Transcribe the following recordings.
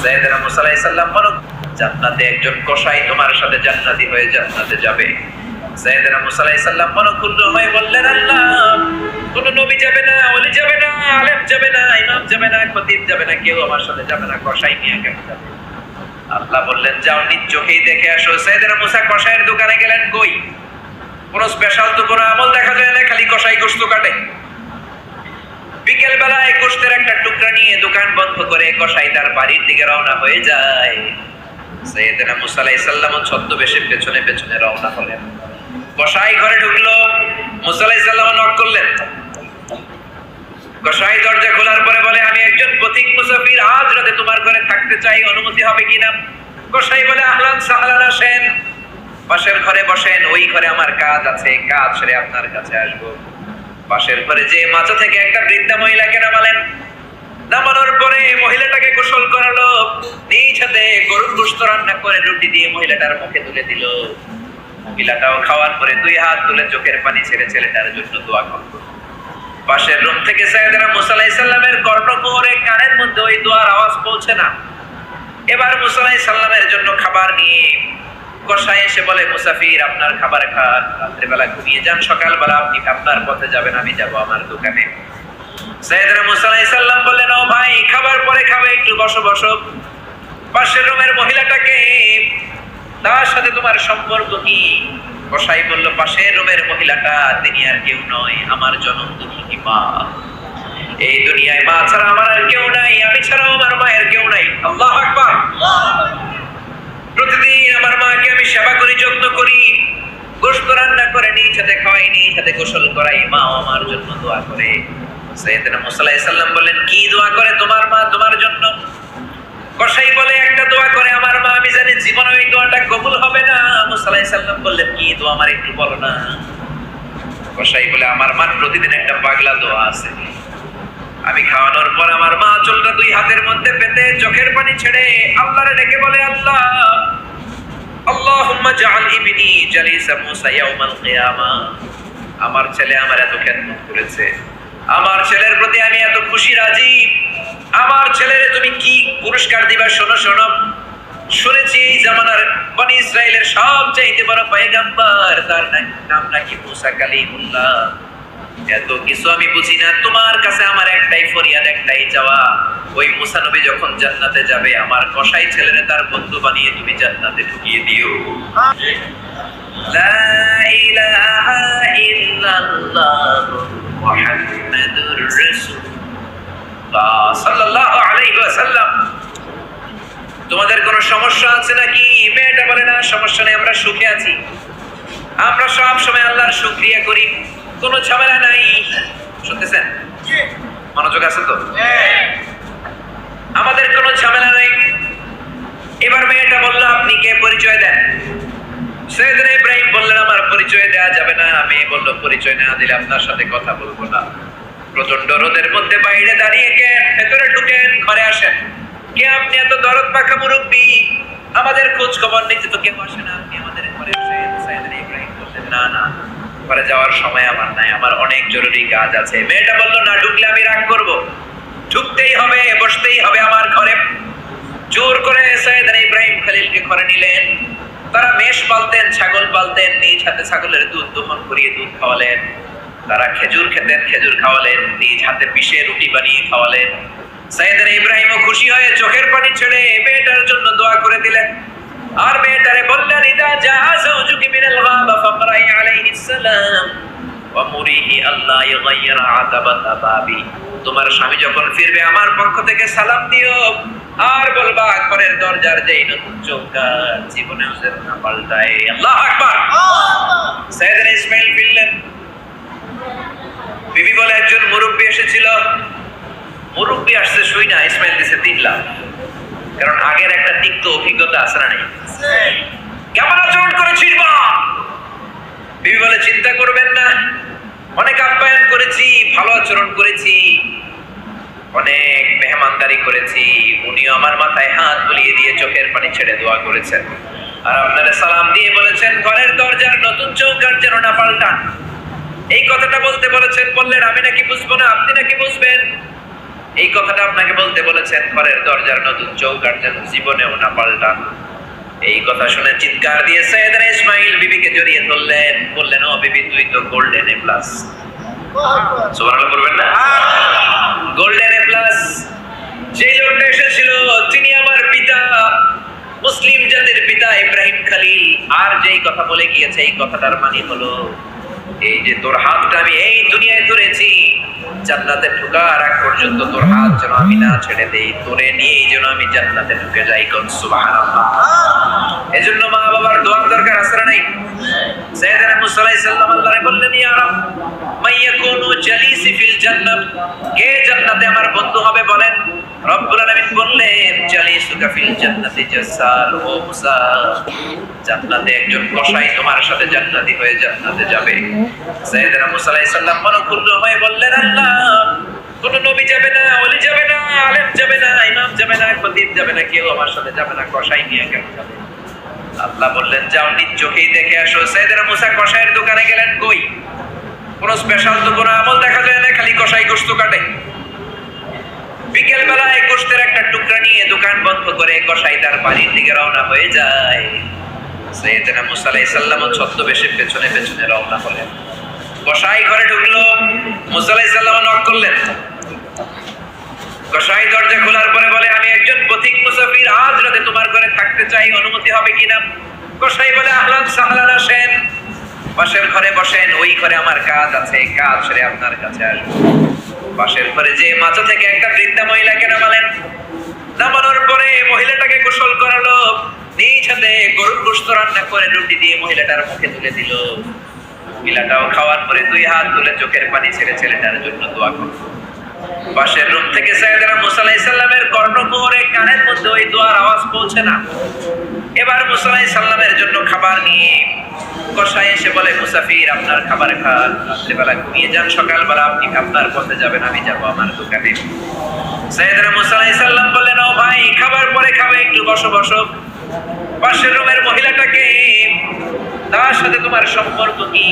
সাইয়েদনা মুসা আলাইহিস সালাম বলেন জান্নাতে একজন কসাই তোমার সাথে জান্নাতি হয়ে জান্নাতে যাবে। সাইয়েদনা মুসা আলাইহিস সালাম মনক্ষুণ্ণ হয়ে বললেন, আল্লাহ, কোন নবী যাবে না, ওলি যাবে না, আলেম যাবে না, ইমাম যাবে না, খতিব যাবে না, কেউ আমার সাথে যাবে না, কসাই নিয়ে কেন যাবে? আল্লাহ বললেন, যাও নিজ চোখেই দেখে আসো। সাইয়েদনা মুসা কসাইয়ের দোকানে গেলেন, কই কোন স্পেশাল তো কোনো আমল দেখা যায় না, খালি কসাই গোশত কাটে। বিকেল বেলায় গোশতের একটা টুকরা নিয়ে দোকান বন্ধ করে কসাই তার বাড়ির দিকে রওনা হয়ে যায়। সাইয়েদনা মুসা আলাইহিস সালাম ছদ্মবেশে পেছনে পেছনে রওনা হলেন। কসাই ঘরে ঢুকলো, মুসা আলাইহিস সালাম নক করলেন। কসাই দরজা খোলার পরে বলে, আমি একজন পথিক মুসাফির, আজ রাতে তোমার ঘরে থাকতে চাই, অনুমতি হবে কিনা? কসাই বলে, আহলান সাহলান, আসেন, পাশের ঘরে বসেন, ওই ঘরে আমার কাজ আছে, কাজ সেরে আপনার কাছে আসবো। পাশের ঘরে যে মাচা থেকে একটা বৃদ্ধা মহিলাকে নামালেন। নামানোর পরে মহিলাটাকে গোসল করালো, নিজ হাতে গরুর গোশত রান্না করে রুটি দিয়ে মহিলাটার মুখে তুলে দিল। মহিলাটাও খাওয়ার পরে দুই হাত তুলে চোখের পানি ছেড়ে ছেলেটার জন্য দোয়া করলো। পাশের রুম থেকে সাইয়েদনা মুসা আলাইহিস সালামের কর্ণকুহরে কানের মধ্যে ওই দোয়ার আওয়াজ পৌঁছে না। এবার মুসা আলাইহিস সালামের জন্য খাবার নিয়ে কসাই এসে বলে, মুসাফির, আপনার খাবার খান, রাত্রিবেলা ঘুমিয়ে যান, সকালবেলা আপনি আপনার পথে যাবেন, আমি যাব আমার দোকানে। সাইয়েদনা মুসা আলাইহিস সালাম বললেন, ও ভাই, খাবার পরে খাবে, একটু বসো বসো। পাশের রুমের মহিলাটাকে, তার সাথে তোমার সম্পর্ক কি? কসাই বলল, পাশের রুমের মহিলাটা তিনি আর কেউ নয়, আমার জনম দুঃখী মা। এই দুনিয়ায় মা ছাড়া আমার আর কেউ নাই, আমি ছাড়াও আমার মায়ের কেউ নাই। আল্লাহু আকবার। প্রতিদিন আমার মাকে আমি সেবা করি, যত্ন করি, গোশত রান্না করে নিজ হাতে খাওয়াই, নিজ হাতে গোসল করাই, মাও আমার জন্য দোয়া করে। সাইয়েদনা মুসা আলাইহিস সালাম বললেন, কি দোয়া করে তোমার মা তোমার জন্য? কসাই বলে, একটা দোয়া করে আমার মা, আমি জানি জীবনে ওই দোয়াটা কবুল হবে না। মুসা আলাইহিস সালাম বললেন, কি দোয়া আমার একটু বলো না। কসাই বলে, আমার মার প্রতিদিন একটা পাগলা দোয়া আছে। আমি খাওয়ানোর পর আমার মা চুলটা দুই হাতের মধ্যে পেতে চোখের পানি ছেড়ে আল্লাহরে ডেকে বলে, আল্লাহ, আল্লাহুম্মা জাআল ইবনি জালিসা মুসা ইয়াউমাল কিয়ামা। আমার ছেলে আমার এত খেদমত করেছে, আমার ছেলের প্রতি আমি এত খুশি রাজি, আমার ছেলের তুমি কি পুরস্কার দিবা শোনো শোনো। শুনেছি এই জামানার বনি ইসরাইলের সবচেয়ে বড় পয়গম্বর, তার নাম নাকি মুসা কালিমুল্লাহ। এত কিছু আমি বুঝি না, তোমার কাছে আমার একটাই ফরিয়াদ, একটাই চাওয়া, ওই মুসা নবী যখন জান্নাতে যাবে, আমার কসাই ছেলেরে তার বন্ধু বানিয়ে তুমি জান্নাতে ঢুকিয়ে দিও। লা ইলাহা ইল্লাল্লাহ মুহাম্মাদুর রাসূলুল্লাহ সাল্লাল্লাহু আলাইহি ওয়াসাল্লাম। তোমাদের কোনো সমস্যা আছে নাকি? মেয়েটা বলে, না, সমস্যা নেই, আমরা সুখে আছি, আমরা সব সময় আল্লাহর শুকরিয়া করি, কোনো ঝামেলা নাই। শুনতেছেন? মনোযোগ আছে তো? আমাদের কোনো ঝামেলা নাই। এবার মেয়েটা বলল, আপনি কে, পরিচয় দেন। সাইয়েদনা ইব্রাহিম বললেন, আমার পরিচয় দেয়া যাবে না। মেয়ে বলল, পরিচয় না দিলে আপনার সাথে কথা বলবো না। প্রচন্ড রোদের মধ্যে বাইরে দাঁড়িয়ে কেন, ভেতরে ঢুকেন, ঘরে আসেন। কে আপনি? এত দরদ পাখা মুরব্বী, আমাদের খোঁজ খবর নিতে তো কেউ আসে না, আপনি আমাদের ঘরে আসেন। সাইয়েদনা ইব্রাহিম বললেন, না না, ঘরে যাওয়ার সময় আমার নাই, আমার অনেক জরুরি কাজ আছে। মেয়েটা বলল, না ঢুকলে আমি রাগ করব, ঢুকতেই হবে, বসতেই হবে আমার ঘরে। জোর করে সাইয়েদনা ইব্রাহিম খলিলকে ঘরে নিলেন। তারা মেষ পালতেন, ছাগল পালতেন, নিজ হাতে ছাগলের দুধ দোহন করিয়ে দুধ খাওয়ালেন। তারা খেজুর খেতেন, খেজুর খাওয়ালেন, নিজ হাতে পিষে রুটি বানিয়ে খাওয়ালেন। সাইয়েদনা ইব্রাহিমও খুশি হয়ে চোখের পানি ছেড়ে মেয়েটার জন্য দোয়া করে দিলেন। আর মেয়েটারে বললেন, ইদা জাআ যাওজুকি মিনাল গাবা ফাকরাই আলাইহিস সালাম ওয়া মুরিহি আল্লাহ ইগাইয়িরা আতাবাতা বাবি। তোমার স্বামী যখন ফিরবে আমার পক্ষ থেকে সালাম দিও, আর বলবা ঘরের দরজার যেই নতুন চৌকাঠ জীবনেও যেন না পাল্টায়। আল্লাহু আকবার। সাইয়েদনা ইসমাঈল ফিরলেন। বিবি বলে, একজন মুরব্বী এসেছিল। মুরব্বী আসছে শুই না, ইসমাঈল দিছে 3 লাখ। কারণ আগের একটা তিক্ত অভিজ্ঞতা আছে না নাই? কেমন আচরণ করেছিস মা? বিবি বলে, চিন্তা করবেন না, অনেক আপ্যায়ন করেছি, ভালো আচরণ করেছি, অনেক মেহমানদারি করেছি। উনিও আমার মাথায় হাত বুলিয়ে দিয়ে চোখের পানি ছেড়ে দোয়া করেছেন, আর আপনারা সালাম দিয়ে বলেছেন ঘরের দরজার নতুন চৌকাঠ যেন না পাল্টান। এই কথাটা বলতে বলেছেন। বললেন, আমি নাকি বুঝবো না, আপনি নাকি বুঝবেন? এই কথাটা আপনাকে বলতে বলেছেন, ঘরের দরজার নতুন চৌকাঠ যেন জীবনেও না পাল্টান। এই কথা শুনে চিৎকার দিয়ে সাইয়েদনা ইসমাঈল বিবিকে জড়িয়ে ধরলেন, বললেন, ও বিবি, তুই তো গোল্ডেন এ প্লাস। সুবহানাল্লাহ করবেন না? Golden A plus. যে লোকটা এসেছিল তিনি আমার পিতা, মুসলিম জাতির পিতা ইব্রাহিম খলিল। আর যেই কথা বলে গিয়েছে এই কথাটার মানে হলো, এই যে তোর হাতটা আমি এই দুনিয়ায় ধরেছি, জান্নাতে ঢোকার আগ পর্যন্ত তোর হাত যেন আমি না ছেড়ে দেই, তোরে নিয়েই যেন আমি জান্নাতে ঢুকে যাই। কোন সুবহানাল্লাহ। এজন্য মা বাবার দোয়ার দরকার আছে না নাই? সাইয়েদনা মুসা আলাইহিস সালাম আল্লাহরে বললেন, ইয়া রাব মাইয়াকুনু জালিসি ফিল জান্নাহ, কে জান্নাতে আমার বন্ধু হবে বলেন। রব্বুল আলামিন বললেন, জালিসুকা ফিল জান্নাতি জাসাল। ও মুসা, জান্নাতে একজন কসাই তোমার সাথে জান্নাতি হয়ে জান্নাতে যাবে। সাইয়েদনা মুসা আলাইহিস সালাম মনঃক্ষুণ্ণ হয়ে বললেন, আল্লাহ, কোন নবী যাবে না, ওলি যাবে না, আলেম যাবে না, ইমাম যাবে না, খতিব যাবে না, কেউ আমার সাথে যাবে না, কসাই নিয়ে কেন যাবে? আল্লাহ বললেন, যাও নিজ চোখেই দেখে আসো। সাইয়েদনা মুসা কসাইয়ের দোকানে গেলেন, কই কোন স্পেশাল তো কোনো আমল দেখা যায় না, খালি কসাই গোশত কাটে। বিকেল বেলায় গোশতের একটা টুকরা নিয়ে দোকান বন্ধ করে কসাই তার বাড়ির দিকে রওনা হয়ে যায়। সাইয়েদনা মুসা আলাইহিস সালাম ছদ্মবেশে পেছনে পেছনে রওনা হলেন। কসাই ঘরে ঢুকলো, মুসা আলাইহিস সালাম নক করলেন। কসাই দরজা খোলার পরে বলে, আমি একজন পথিক মুসাফির, আজ রাতে তোমার ঘরে থাকতে চাই, অনুমতি হবে কিনা? কসাই বলে, আহলান সাহলান, আসেন, পাশের ঘরে বসেন, ওই ঘরে আমার কাজ আছে, কাজ সেরে আপনার কাছে আসবো। পাশের ঘরে যে মাচা থেকে একটা বৃদ্ধা মহিলাকে নামালেন। নামানোর পরে মহিলাটাকে গোসল করালো, নিজ হাতে গরুর গোশত রান্না করে রুটি দিয়ে মহিলাটার মুখে তুলে দিল। মহিলাটাও খাওয়ার পরে দুই হাত তুলে চোখের পানি ছেড়ে ছেলেটার জন্য দোয়া করল। পাশের রুম থেকে সাইয়েদনা মুসা আলাইহিস সালামের কর্ণকুহরে কানের মধ্যে ওই দোয়ার আওয়াজ পৌঁছে না। এবার মুসা আলাইহিস সালামের জন্য খাবার নিয়ে কসাই এসে বলে, মুসাফির, আপনার খাবার খান, রাত্রিবেলা ঘুমিয়ে যান, সকালবেলা আপনি আপনার পথে যাবেন, আমি যাবো আমার দোকানে। সাইয়েদনা মুসা আলাইহিস সালাম বললেন, ও ভাই, খাবার পরে খাবে, একটু বসো বসো। পাশের রুমের মহিলাটাকে, তার সাথে তোমার সম্পর্ক কি?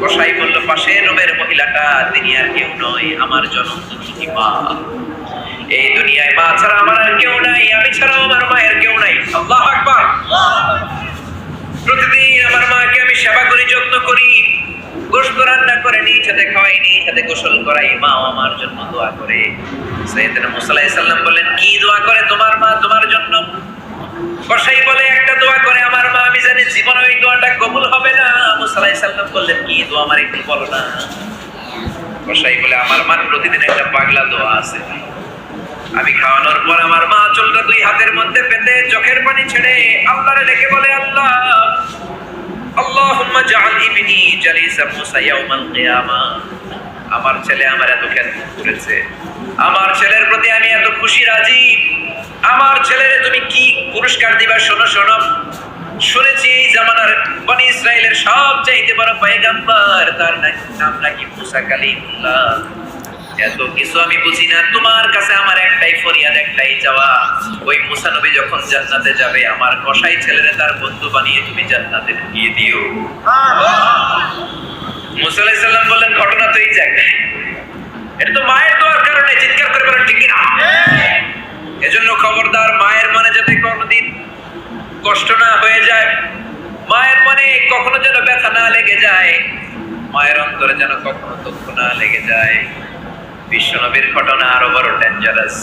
কসাই বলল, পাশের রুমের মহিলাটা তিনি আর কেউ নয়, আমার জনমদাত্রী মা। এই দুনিয়ায় মা ছাড়া আমার আর কেউ নাই, আমি ছাড়াও আমার মায়ের কেউ নাই। আল্লাহু আকবার। প্রতিদিন আমার মাকে আমি সেবা করি, যত্ন করি, গোশত রান্না করে নিজ হাতে খাওয়াই, নিজ হাতে গোসল করাই, মাও আমার জন্য দোয়া করে। সাইয়েদনা মুসা আলাইহিস সালাম বললেন, কি দোয়া করে তোমার মা তোমার জন্য? কসাই বলে, একটা দোয়া করে আমার মা, আমি জানি জীবনে ওই দোয়াটা কবুল হবে না। মুসা আলাইহিস সালাম বললেন, কি দোয়া আমার একটু বলো না। কসাই বলে, আমার মার প্রতিদিন একটা পাগলা দোয়া আছে, আমি খাওয়ানোর পর আমার মা চুলটা দুই হাতের মধ্যে পেতে চোখের পানি ছেড়ে আল্লাহরে ডেকে বলে, আল্লাহ, আল্লাহুম্মা জাআল ইবনি জালিসা মুসা ইয়াউমাল কিয়ামাহ। আমার ছেলে আমার এত খেদমত করেছে, আমার ছেলের প্রতি আমি এত খুশি রাজি, আমার ছেলেরে তুমি কি পুরস্কার দিবা? শোনো শোনো, শুনেছি এই জামানার বনি ইসরাইলের সবচাইতে বড় পয়গম্বর, তার নাম নাকি মুসা কালিমুল্লাহ। এত কিছু আমি বুঝি না, তোমার কাছে আমার একটাই ফরিয়াদ, একটাই চাওয়া, ওই মুসা নবী যখন জান্নাতে যাবে, আমার কসাই ছেলেরে তার বন্ধু বানিয়ে তুমি জান্নাতে ঢুকিয়ে দিও। মুসা আলাইহিস সালাম বললেন, ঘটনা তো এই জায়গায়, এটা তো মায়ের দোয়ার কারণে, চিৎকার করে বলেন ঠিক না? এজন্য খবরদার, মায়ের মনে যাতে কোনোদিন কষ্ট না হয়ে যায়, মায়ের মনে কখনো যেন ব্যথা না লেগে যায়, মায়ের অন্তরে যেন কখনো দুঃখ না লেগে যায়। বিশ্বনবীর ঘটনা আরো বড় ডেঞ্জারাস।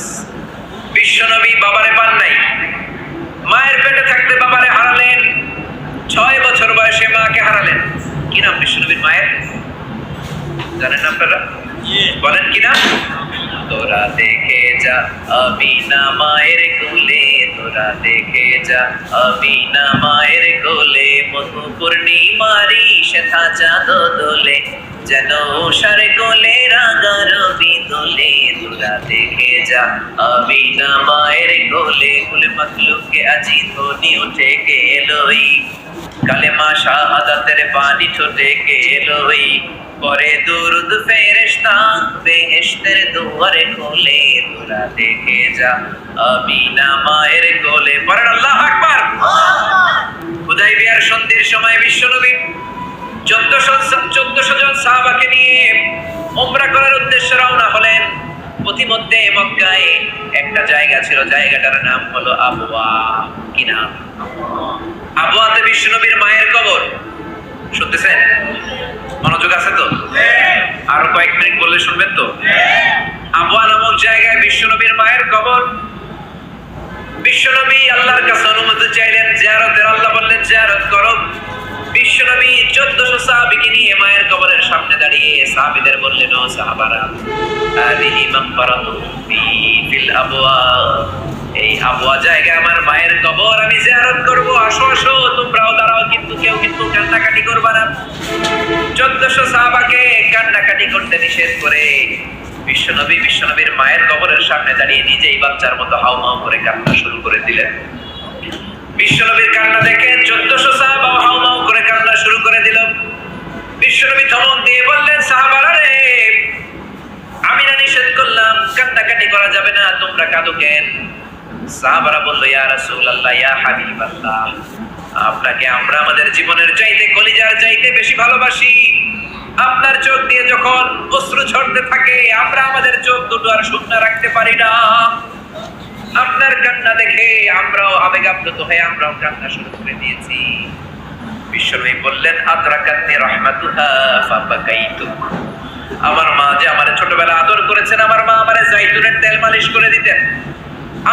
বিশ্বনবী বাবারে পান নাই, মায়ের পেটে থাকতে বাবারে হারালেন, 6 বছর বয়সে মাকে হারালেন। কি নাম বিশ্বনবীর মায়ের? জানেন আপনারা? বলেন কি নাম? তোরা দেখে যা আমিনা মায়ের কোলে, তোরা দেখে যা আমিনা মায়ের কোলে, মধু পূর্ণিমারি সেথা চাঁদ দোলে, যেন উষার কোলে রাঙা রবি দোলে। তোরা দেখে যা আমিনা মায়ের কোলে, কুল মাখলুকে আজি ধ্বনি উঠে গেলই, কালেমা শাহাদাতের বাণী ঠোঁটে গেলই, পরে দুরুদ ফেরেশতা বেহেশতের দুয়ারে খোলে। তোরা দেখে যা আমিনা মায়ের কোলে। পড়েন আল্লাহু আকবার। হুদায়বিয়ার সন্ধির সময় বিশ্বনবী 1400 জন সাহাবাকে নিয়ে উমরা করার উদ্দেশ্যে রওনা হলেন। পথিমধ্যে মক্কায় একটা জায়গা ছিল, জায়গাটার নাম হলো আবওয়া। কি নাম? আবওয়াতে বিশ্বনবীর মায়ের কবর। শুনতেছেন? মনোযোগ আছে তো? আরো কয়েক মিনিট বললে শুনবেন তো? আবওয়া নামক জায়গায় বিশ্বনবীর মায়ের কবর। বিশ্বনবী আল্লাহর কাছে অনুমতি চাইলেন জিয়ারতের। আল্লাহ বললেন জিয়ারত করো। বিশ্বনবী 1400 সাহাবীকে নিয়ে মায়ের কবরের সামনে দাঁড়িয়ে সাহাবীদের বললেন, ও সাহাবারা, হাদিহি মাকবারাতুহুম ফিল আবওয়া, এই আবওয়া জায়গায় আমার মায়ের কবর, আমি জিয়ারত করব, আসো আসো তোমরাও দাঁড়াও, কিন্তু কেউ কিন্তু কান্নাকাটি করবে না। 1400 সাহাবাকে কান্নাকাটি করতে নিষেধ করে বিশ্বনবীর মায়ের কবরের সামনে দাঁড়িয়ে নিজেই বাচ্চার মতো হাউমাউ করে কান্না শুরু করে দিলেন। বিশ্বনবীর কান্না দেখে 1400 সাহাবা হাউমাউ করে কান্না শুরু করে দিল। বিশ্বনবী ধমক দিয়ে বললেন, সাহাবারা রে, আমি না নিষেধ করলাম কান্নাকাটি করা যাবে না, তোমরা কাঁদো কেন? সাহাবারা বলল, ইয়া রাসূলুল্লাহ, ইয়া হাবিবাল্লাহ, আপনাকে আমরা আমাদের জীবনের চাইতে, কলিজার চাইতে বেশি ভালোবাসি। আপনার চোখ দিয়ে যখন অশ্রু ঝরতে থাকে, আমরা আমাদের চোখ দুটো আর শূন্য রাখতে পারি না। আপনার কান্না দেখে আমরাও আবেগাপ্লুত হয়ে আমরাও কান্না শুরু করে দিয়েছি। বিশ্বনবী বললেন, আদরাকাতনি রাহমাতুহা ফাবাকাইতু, আমার মা যে আমার ছোটবেলা আদর করেছেন, আমার মা আমারে জাইতুনের তেল মালিশ করে দিতেন,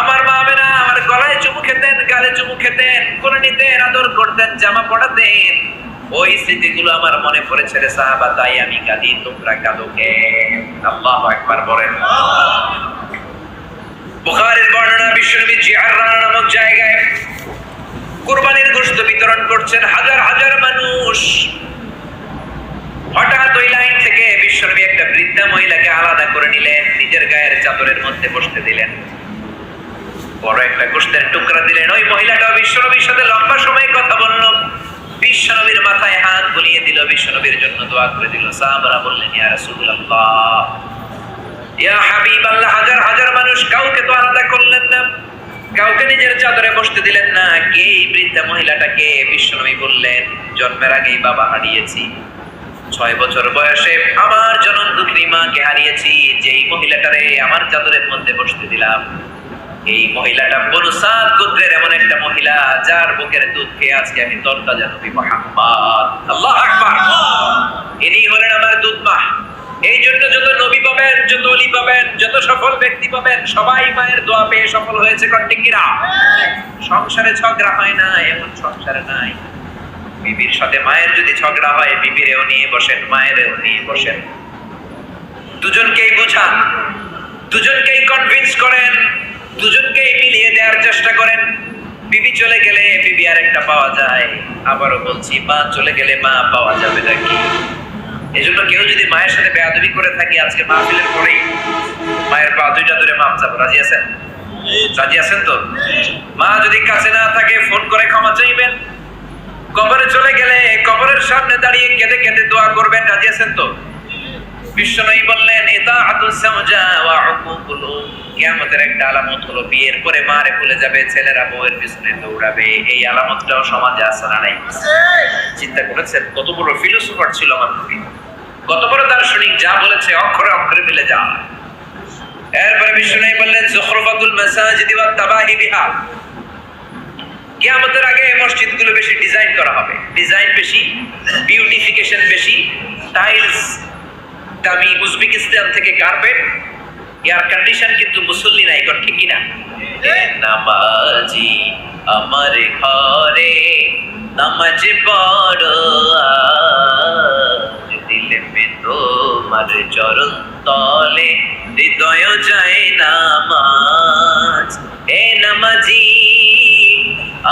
আমার মা না আমার গলায় চুমু খেতেন, গালে চুমু খেতেন, কোলে নিতেন, আদর করতেন, জামা পরাতেন, ওই স্মৃতিগুলো আমার মনে পড়েছে রে সাহাবা, তাই আমি কাঁদি, তোমরা কাঁদো কেন? আল্লাহু আকবার বলেন। বুখারীর বর্ণনা, বিশ্বনবী জিয়াররাহ নামক জায়গায় কুরবানির গোশত বিতরণ করছেন, হাজার হাজার মানুষ। হঠাৎ ওই লাইন থেকে বিশ্বনবী একটা বৃদ্ধা মহিলাকে আলাদা করে নিলেন, নিজের গায়ের চাদরের মধ্যে বসতে দিলেন, বড় একটা গোশতের টুকরা দিলেন। ওই মহিলাটাও বিশ্বনবীর সাথে লম্বা সময় কথা বলল, বিশ্বনবীর মাথায় হাত বুলিয়ে দিল, বিশ্বনবীর জন্য দোয়া করে দিল। সাহাবারা বললেন, ইয়া রাসূলুল্লাহ, ইয়া হাবিবাল্লাহ, হাজার হাজার মানুষ, কাউকে তো আলাদা করলেন না, কাউকে নিজের চাদরে বসতে দিলেন না, কে এই বৃদ্ধা মহিলাটাকে? বিশ্বনবী বললেন, জন্মের আগেই বাবা হারিয়েছি, 6 বছর বয়সে আমার জনম দুঃখিনী মাকে হারিয়েছি, যেই মহিলাটারে আমার চাদরের মধ্যে বসতে দিলাম, এই মহিলাটা বনু সাদ গোত্রের এমন একটা মহিলা, যার বুকের দুধ খেয়ে আজকে আমি তরতাজা নবী মুহাম্মদ, আল্লাহু আকবার, ইনি হলেন আমার দুধ মা। এই জন্য যত নবী পাবেন, যত ওলি পাবেন, যত সফল ব্যক্তি পাবেন, সবাই মায়ের দোয়া পেয়ে সফল হয়েছে। ঠিক কিনা? সংসারে ঝগড়া হয় না এমন সংসারে নাই। বিবির সাথে মায়ের যদি ঝগড়া হয়, বিবিরেও নিয়ে বসেন, মায়েরও নিয়ে বসেন, দুজনকেই বোঝান, দুজনকেই কনভিন্স করেন, দুজনকেই মিলিয়ে দেওয়ার চেষ্টা করেন। বিবি চলে গেলে বিবি আরেকটা পাওয়া যায়, আবারও বলছি, মা চলে গেলে মা পাওয়া যাবে নাকি? এজন্য কেউ যদি মায়ের সাথে বেয়াদবি করে থাকি, আজকে মাহফিলের পরেই মায়ের পা দুইটা ধরে মাপ চাবো। রাজি আছেন? রাজি আছেন তো? মা যদি কাছে না থাকে, ফোন করে ক্ষমা চাইবেন। কবরে চলে গেলে কবরের সামনে দাঁড়িয়ে কেঁদে কেঁদে দোয়া করবেন। রাজি আছেন তো? বিশ্বনবী বললেন, ইতাআতুস সাওজা ওয়া উকুকুল উম, কিয়ামতের একটা আলামত হলো বিয়ের পরে মারে ভুলে যাবে, ছেলেরা বউয়ের পিছনে দৌড়াবে। এই আলামতটাও সমাজে আছে না নাই? চিন্তা করেছেন কত বড় ফিলোসোফার ছিল আমার নবী, কত বড় দার্শনিক, যা বলেছে অক্ষরে অক্ষরে মিলে যায়। এরপরে বিশ্বনবী বললেন, যুখরুফাতুল মাসাজিদি ওয়াত তাবাহি বিহা, কিয়ামতের আগে মসজিদগুলো বেশি ডিজাইন করা হবে, ডিজাইন বেশি, বিউটিফিকেশন বেশি, টাইলস দামি উজবেকিস্তান থেকে কার্পেট, এয়ার কন্ডিশন, কিন্তু মুসল্লি নাই। ঠিক কিনা? নামাজি আমার ঘরে নামাজ পড়ো, দিলে মে তোমার চরণ তলে হৃদয় যায় নামাজ। এ নামাজি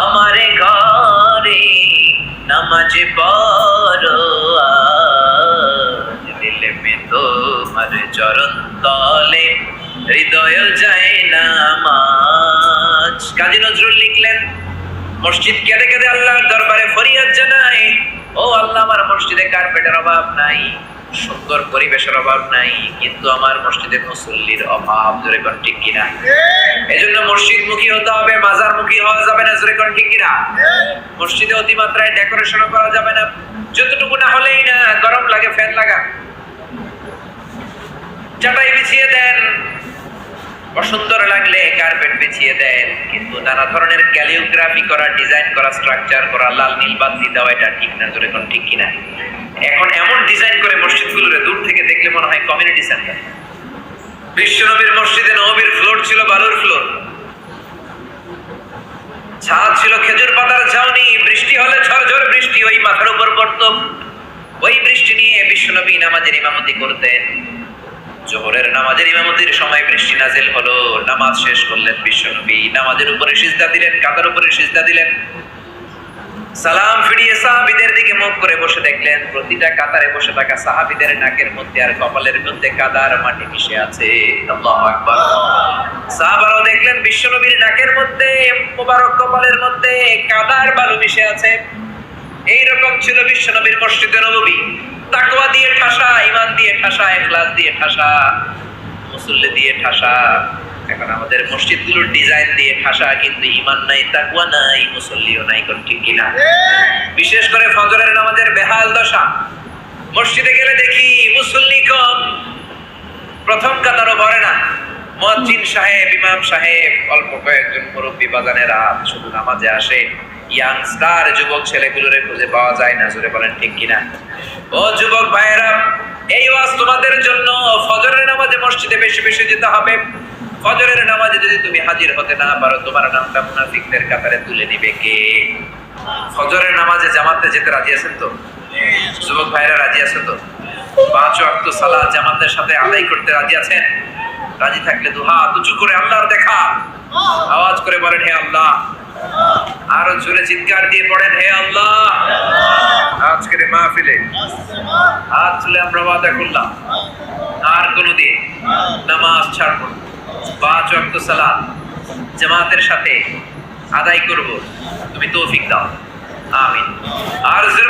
আমার ঘরে নামাজ পড়ো, দিলে মে তোমার চরণ তলে হৃদয় যায় নামাজ। কাজী নজরুল লিখলেন, মসজিদ কেঁদে কেঁদে আল্লাহর দরবারে ফরিয়াদ জানায়, ও আল্লাহ, আমার মসজিদে কার্পেটের অভাব নাই, সুন্দর পরিবেশের অভাব নাই, কিন্তু আমার মসজিদে মুসল্লির অভাব। জোরে কোন ঠিক কিনা? এজন্য মসজিদ মুখী হতে হবে, মাজার মুখী হওয়া যাবে না। জোরে কোন ঠিক কিনা? মসজিদে অতিমাত্রায় ডেকোরেশন করা যাবে না, যতটুকু না হলেই না, গরম লাগে ফ্যান লাগা, চাটাই বিছিয়ে দেন, অসুন্দর লাগলে কার্পেট বিছিয়ে দেন, কিন্তু নানা ধরনের ক্যালিওগ্রাফি করা, ডিজাইন করা, স্ট্রাকচার করা, লাল নীল বাতি দেওয়া, এটা ঠিক না। জোরে কোন ঠিক কিনা? এখন এমন ডিজাইন করে মসজিদগুলোরে দূর থেকে দেখলে মনে হয় কমিউনিটি সেন্টার। বিশ্বনবীর মসজিদে নববীর ফ্লোর ছিল বালুর ফ্লোর, ছাদ ছিল খেজুর পাতার ছাউনি, বৃষ্টি হলে ঝরঝর বৃষ্টি ওই মাথার উপর পড়তো। ওই বৃষ্টি নিয়ে বিশ্বনবী নামাজের ইমামতি করতেন। জোহরের নামাজের ইমামতির সময় বৃষ্টি নাজিল হলো, নামাজ শেষ করলেন বিশ্বনবী, নামাজের উপরে সিজদা দিলেন, কাঁধার উপরে সিজদা দিলেন, সালাম ফিরিয়ে সাহাবীদের দিকে মুখ করে বসে দেখলেন প্রতিটা কাতারে বসে থাকা সাহাবীদের নাকের মধ্যে আর কপালের মধ্যে কাদার মাটি মিশে আছে। আল্লাহু আকবার। সাহাবারাও দেখলেন বিশ্বনবীর নাকের মধ্যে, মোবারক কপালের মধ্যে কাদার বালু মিশে আছে। এইরকম ছিল বিশ্বনবীর মসজিদে নববী। তাকওয়া দিয়ে ঠাসা, ঈমান দিয়ে ঠাসা, ইখলাস দিয়ে ঠাসা, মুসল্লি দিয়ে ঠাসা। এখন আমাদের মসজিদগুলোর ডিজাইন দিয়ে ঠাসা, কিন্তু ঈমান নাই, তাকওয়া নাই, মুসল্লিও নাই। কোন ঠিক কিনা? বিশেষ করে ফজরের নামাজের বেহাল দশা। মসজিদে গেলে দেখি মুসল্লি কম, প্রথম কাতারও ভরে না। মুয়াজ্জিন সাহেব, ইমাম সাহেব, অল্প কয়েকজন মুরব্বী বাজানেরা শুধু নামাজে আসে। ইয়াংস্টার যুবক ছেলেগুলোরে খুঁজে পাওয়া যায় না। জোরে বলেন ঠিক কিনা? ও যুবক ভাইয়েরা, এই ওয়াজ তোমাদের জন্য। ফজরের নামাজে মসজিদে বেশি বেশি যেতে হবে। ফজরের নামাজে যদি তুমি হাজির হতে না পারো, তোমার নামটা মুনাফিকদের কাতারে তুলে নিবে কে? ফজরের নামাজে জামাতে যেতে রাজি আছেন তো? যুবক ভাইরা রাজি আছেন তো? 5 ওয়াক্ত সালাত জামাতের সাথে আদায় করতে রাজি আছেন? রাজি থাকলে দুহাত উঁচু করে আল্লাহর দেখা আওয়াজ করে বলেন, হে আল্লাহ। আরো জোরে চিৎকার দিয়ে পড়েন, হে আল্লাহ। আজকের মাহফিলে হাত তুলে আমরা ওয়াদা করলাম, আর কোনদিন নামাজ ছাড়ব না। 5 ওয়াক্ত সালাত জামাতের সাথে আদায় করব, তুমি তৌফিক দাও। আমিন। আর জোরে